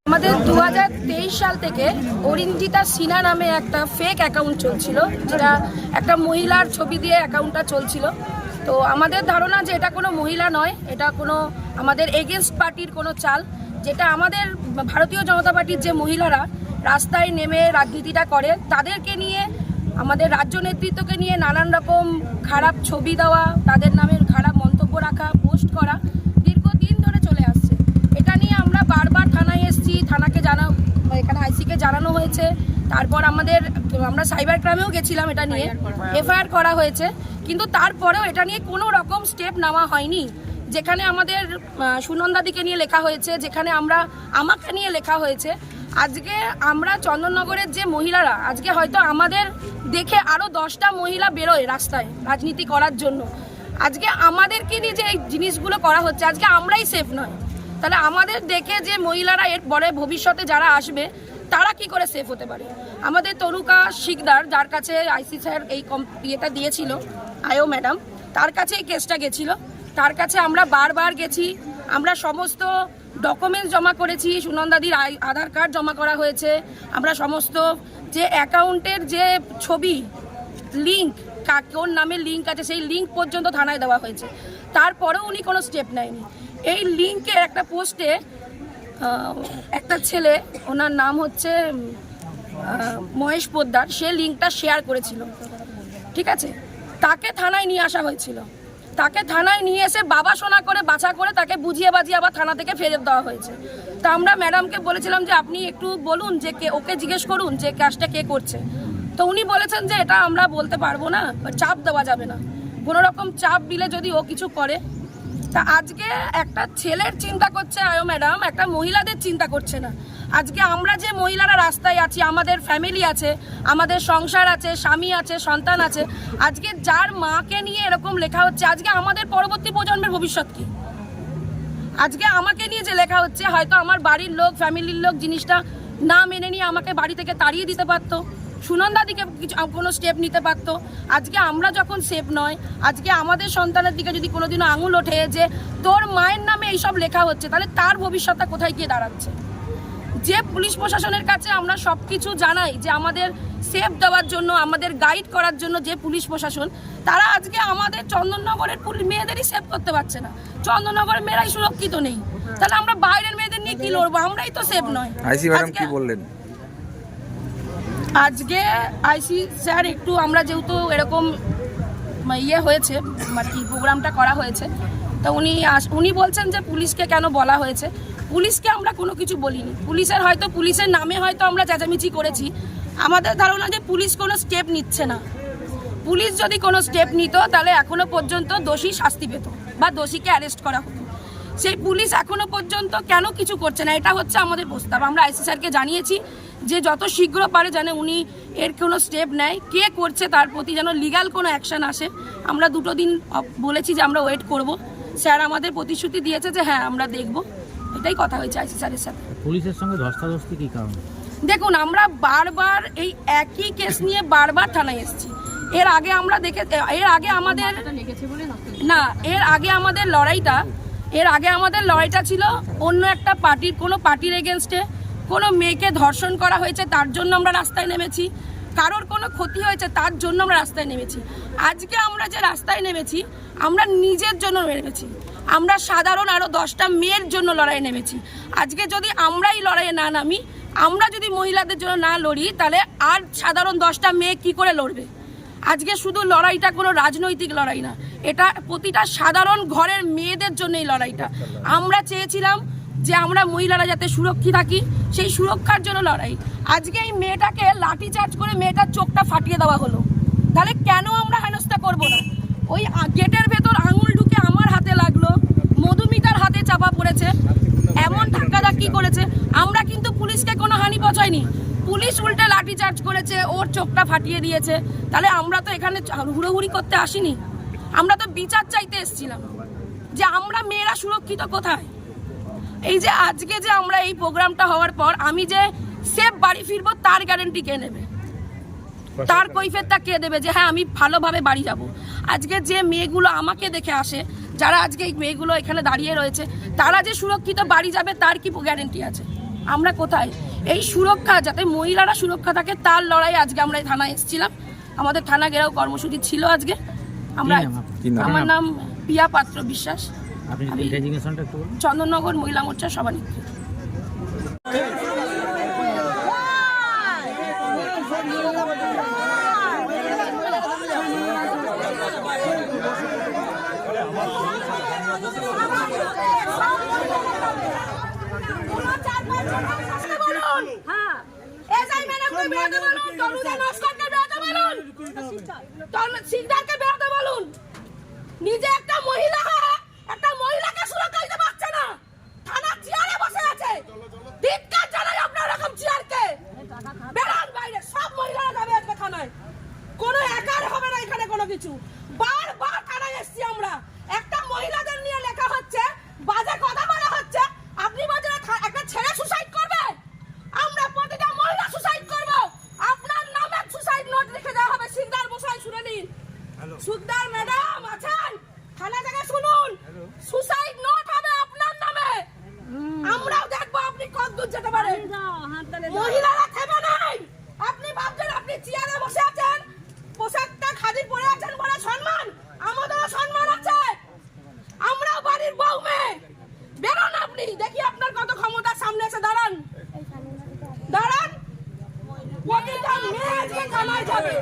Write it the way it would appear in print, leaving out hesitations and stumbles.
আমাদের 2023 সাল থেকে অরিঞ্জিতা সিনহা নামে একটা ফেক অ্যাকাউন্ট চলছিল, যেটা একটা মহিলার ছবি দিয়ে অ্যাকাউন্টটা চলছিল। তো আমাদের ধারণা যে এটা কোনো মহিলা নয়, এটা কোনো আমাদের এগেনস্ট পার্টির কোনো চাল, যেটা আমাদের ভারতীয় জনতা পার্টির যে মহিলারা রাস্তায় নেমে রাজনীতিটা করে তাদেরকে নিয়ে, আমাদের রাজ্য নেতৃত্বকে নিয়ে নানান রকম খারাপ ছবি দেওয়া, তাদের নামের খারাপ মন্তব্য রাখা, পোস্ট করা দীর্ঘদিন ধরে চলে আসছে। এটা নিয়ে আমরা বারবার থানায় এসেছি, থানাকে এখানে আইসিকে জানানো হয়েছে, তারপর আমরা সাইবার ক্রাইমেও গেছিলাম, এটা নিয়ে এফআইআর করা হয়েছে, কিন্তু তারপরেও এটা নিয়ে কোনো রকম স্টেপ নেওয়া হয়নি। যেখানে আমাদের সুনন্দাদিকে নিয়ে লেখা হয়েছে, যেখানে আমাকে নিয়ে লেখা হয়েছে, আজকে আমরা চন্দননগরের যে মহিলারা, আজকে হয়তো আমাদের দেখে আরও 10টা মহিলা বেরোয় রাস্তায় রাজনীতি করার জন্য, আজকে আমাদেরকে নিয়ে যে এই জিনিসগুলো করা হচ্ছে, আজকে আমরাই সেফ নয়, তাহলে আমাদের দেখে যে মহিলারা এর পরে ভবিষ্যতে যারা আসবে তারা কি করে সেফ হতে পারে? আমাদের তনুকা শিকদার, যার কাছে আইসি স্যার এই ইয়েটা দিয়েছিল, আয়ো ম্যাডাম, তার কাছে এই কেসটা গেছিল, তার কাছে আমরা বারবার গেছি, আমরা সমস্ত ডকুমেন্টস জমা করেছি, সুনন্দাদির আধার কার্ড জমা করা হয়েছে, আমরা সমস্ত যে অ্যাকাউন্টের যে ছবি লিঙ্ক, কোন নামে লিঙ্ক আছে সেই লিঙ্ক পর্যন্ত থানায় দেওয়া হয়েছে, তারপরেও উনি কোনো স্টেপ নেয়নি। এই লিঙ্কে একটা পোস্টে একটা ছেলে, ওনার নাম হচ্ছে মহেশ পোদ্দার, সে লিঙ্কটা শেয়ার করেছিল, ঠিক আছে, তাকে থানায় নিয়ে আসা হয়েছিল, তাকে থানায় নিয়ে এসে বাবা শোনা করে বাছা করে তাকে বুঝিয়ে বাজিয়ে আবার থানা থেকে ফেরত দেওয়া হয়েছে। তা আমরা ম্যাডামকে বলেছিলাম যে আপনি একটু বলুন যে ওকে জিজ্ঞেস করুন যে কাজটা কে করছে। তো উনি বলেছেন যে এটা আমরা বলতে পারবো না, চাপ দেওয়া যাবে না, কোনো রকম চাপ দিলে যদি ও কিছু করে। তা আজকে একটা ছেলের চিন্তা করছে আয়ো ম্যাডাম, একটা মহিলাদের চিন্তা করছে না। আজকে আমরা যে মহিলারা রাস্তায় আছি, আমাদের ফ্যামিলি আছে, আমাদের সংসার আছে, স্বামী আছে, সন্তান আছে, আজকে যার মাকে নিয়ে এরকম লেখা হচ্ছে, আজকে আমাদের পরবর্তী প্রজন্মের ভবিষ্যৎ কি? আজকে আমাকে নিয়ে যে লেখা হচ্ছে, হয়তো আমার বাড়ির লোক, ফ্যামিলির লোক জিনিসটা না মেনে নিয়ে আমাকে বাড়ি থেকে তাড়িয়ে দিতে পারতো, সুনন্দাদিকে কিছু কোনো স্টেপ নিতে পারতো। আজকে আমরা যখন সেফ নয়, আজকে আমাদের সন্তানের দিকে যদি কোনোদিনও আঙুল ওঠে যে তোর মায়ের নামে এইসব লেখা হচ্ছে, তাহলে তার ভবিষ্যৎটা কোথায় গিয়ে দাঁড়াচ্ছে? যে পুলিশ প্রশাসনের কাছে আমরা সব কিছু জানাই যে আমাদের সেফ দেওয়ার জন্য, আমাদের গাইড করার জন্য যে পুলিশ প্রশাসন, তারা আজকে আমাদের চন্দননগরের মেয়েদেরই সেভ করতে পারছে না। চন্দননগরের মেয়েরাই সুরক্ষিত নেই, তাহলে আমরা বাইরের মেয়েদের নিয়ে কি লড়বো? আমরাই তো সেফ নয়। আইসি ম্যাডাম কি বললেন? আজকে আইসি স্যার একটু, আমরা যেহেতু এরকম হয়েছে আর কি, প্রোগ্রামটা করা হয়েছে, তো উনি বলছেন যে পুলিশকে কেন বলা হয়েছে। পুলিশকে আমরা কোনো কিছু বলিনি, পুলিশের নামে হয়তো আমরা চেঁচামেচি করেছি। আমাদের ধারণা যে পুলিশ কোনো স্টেপ নিচ্ছে না। পুলিশ যদি কোনো স্টেপ নিত তাহলে এখনো পর্যন্ত দোষী শাস্তি পেত বা দোষীকে অ্যারেস্ট করা হতো। সেই পুলিশ এখনো পর্যন্ত কেন কিছু করছে না, এটা হচ্ছে আমাদের প্রস্তাব। আমরা আইসি স্যারকে জানিয়েছি যে যত শীঘ্র পারে যেন উনি এর কোনো স্টেপ নেয়, কে করছে তার প্রতি যেন লিগ্যাল কোনো অ্যাকশন আসে। আমরা 2 দিন বলেছি যে আমরা ওয়েট করব। স্যার আমাদের প্রতিশ্রুতি দিয়েছে যে হ্যাঁ আমরা দেখব, এটাই কথা হয়েছে আইসি স্যারের সাথে। পুলিশের সঙ্গে ধস্তাধস্তি কি কারণ? দেখুন, আমরা বারবার এই একই কেস নিয়ে বারবার থানায় এসেছি। এর আগে আমাদের লড়াইটা ছিল অন্য একটা পার্টির, কোনো পার্টির এগেনস্টে। কোনো মেয়েকে ধর্ষণ করা হয়েছে তার জন্য আমরা রাস্তায় নেমেছি, কারোর কোনো ক্ষতি হয়েছে তার জন্য আমরা রাস্তায় নেমেছি। আজকে আমরা যে রাস্তায় নেমেছি, আমরা নিজের জন্য নেমেছি, আমরা সাধারণ আরও 10টা মেয়ের জন্য লড়াই নেমেছি। আজকে যদি আমরাই লড়াইয়ে না নামি, আমরা যদি মহিলাদের জন্য না লড়ি, তাহলে আর সাধারণ 10টা মেয়ে কি করে লড়বে? আজকে শুধু লড়াইটা কোনো রাজনৈতিক লড়াই না, এটা প্রতিটা সাধারণ ঘরের মেয়েদের জন্য এই লড়াইটা। আমরা চেয়েছিলাম যে আমরা মহিলারা যাতে সুরক্ষিত থাকি, সেই সুরক্ষার জন্য লড়াই। আজকে এই মেয়েটাকে লাঠিচার্জ করে মেয়েটার চোখটা ফাটিয়ে দেওয়া হলো, তাহলে কেন আমরা হেনস্থা করব না? ওই গেটের ভেতর আঙুল ঢুকে আমার হাতে লাগলো, মধুমিতার হাতে চাপা পড়েছে, এমন ধাক্কাধাক্কি করেছে, আমরা কিন্তু পুলিশকে কোনো হানি পৌঁছায়নি। পুলিশ উল্টে লাঠিচার্জ করেছে, ওর চোখটা ফাটিয়ে দিয়েছে। তাহলে আমরা তো এখানে হুড়োহুড়ি করতে আসিনি, আমরা তো বিচার চাইতে এসেছিলাম যে আমরা মেয়েরা সুরক্ষিত কোথায়। এই যে আজকে যে আমরা এই প্রোগ্রামটা হওয়ার পর আমি যে সেফ বাড়ি ফিরবো তার গ্যারান্টি কে নেবে, তার কৈফিয়তটা কে দেবে যে হ্যাঁ আমি ভালোভাবে বাড়ি যাব? আজকে যে মেয়েগুলো আমাকে দেখে আসে, যারা আজকে এই মেয়েগুলো এখানে দাঁড়িয়ে রয়েছে, তারা যে সুরক্ষিত বাড়ি যাবে তার কি গ্যারান্টি আছে? আমরা কোথায়? এই সুরক্ষা, যাতে মহিলারা সুরক্ষা থাকে তার লড়াই আজকে আমরা এই থানায় এসেছিলাম। আমাদের থানা ঘেরাও কর্মসূচি ছিল আজকে। আমরা, আমার নাম পিয়া পাত্র বিশ্বাস, চন্দননগর মহিলা মোর্চার সভানেত্রী। নিজে একটা মহিলা, একটা মহিলাকে সুরক্ষা দিতে পারছে না, থানা চেয়ারে বসে আছে। ধিক্কার জানাই আপনার এরকম চেয়ারকে। বেরান বাইরে, সব মহিলারা যাবে আজকে থানায়, কোনো একার হবে না এখানে কোনো কিছু। বারবার থানায় এসছি আমরা, একটা মহিলাদের নিয়ে লেখা হচ্ছে, বাজে কথা বলা হচ্ছে। আপনি বলছেন একটা ছেলে সুসাইড করবে, আমরা প্রতিটা মহিলা সুসাইড করব। আপনার নামে সুসাইড নোট লিখে দেওয়া হবে। সিকদার বসাই শুনে নিন, সুকদার ম্যাডাম আছেন থানা থেকে, শুনুন, সুসাইড নোট হবে আপনার নামে। আমরাও দেখবো আপনি কত দূর যেতে পারেন। মহিলারা থেমে নাই। আপনি ভাবছেন আপনি চেয়ারে বসে আছেন, পোশাকটা খাদি পরে আছেন বলে সম্মান, আমাদেরও সম্মান আছে। আমরাও বাড়ির বউ মেয়ে। বেরোন আপনি, দেখি আপনার কত ক্ষমতার সামনে এসে দাঁড়ান, দাঁড়ান। প্রতিটা মেয়ে আজকে থানায় যাবে।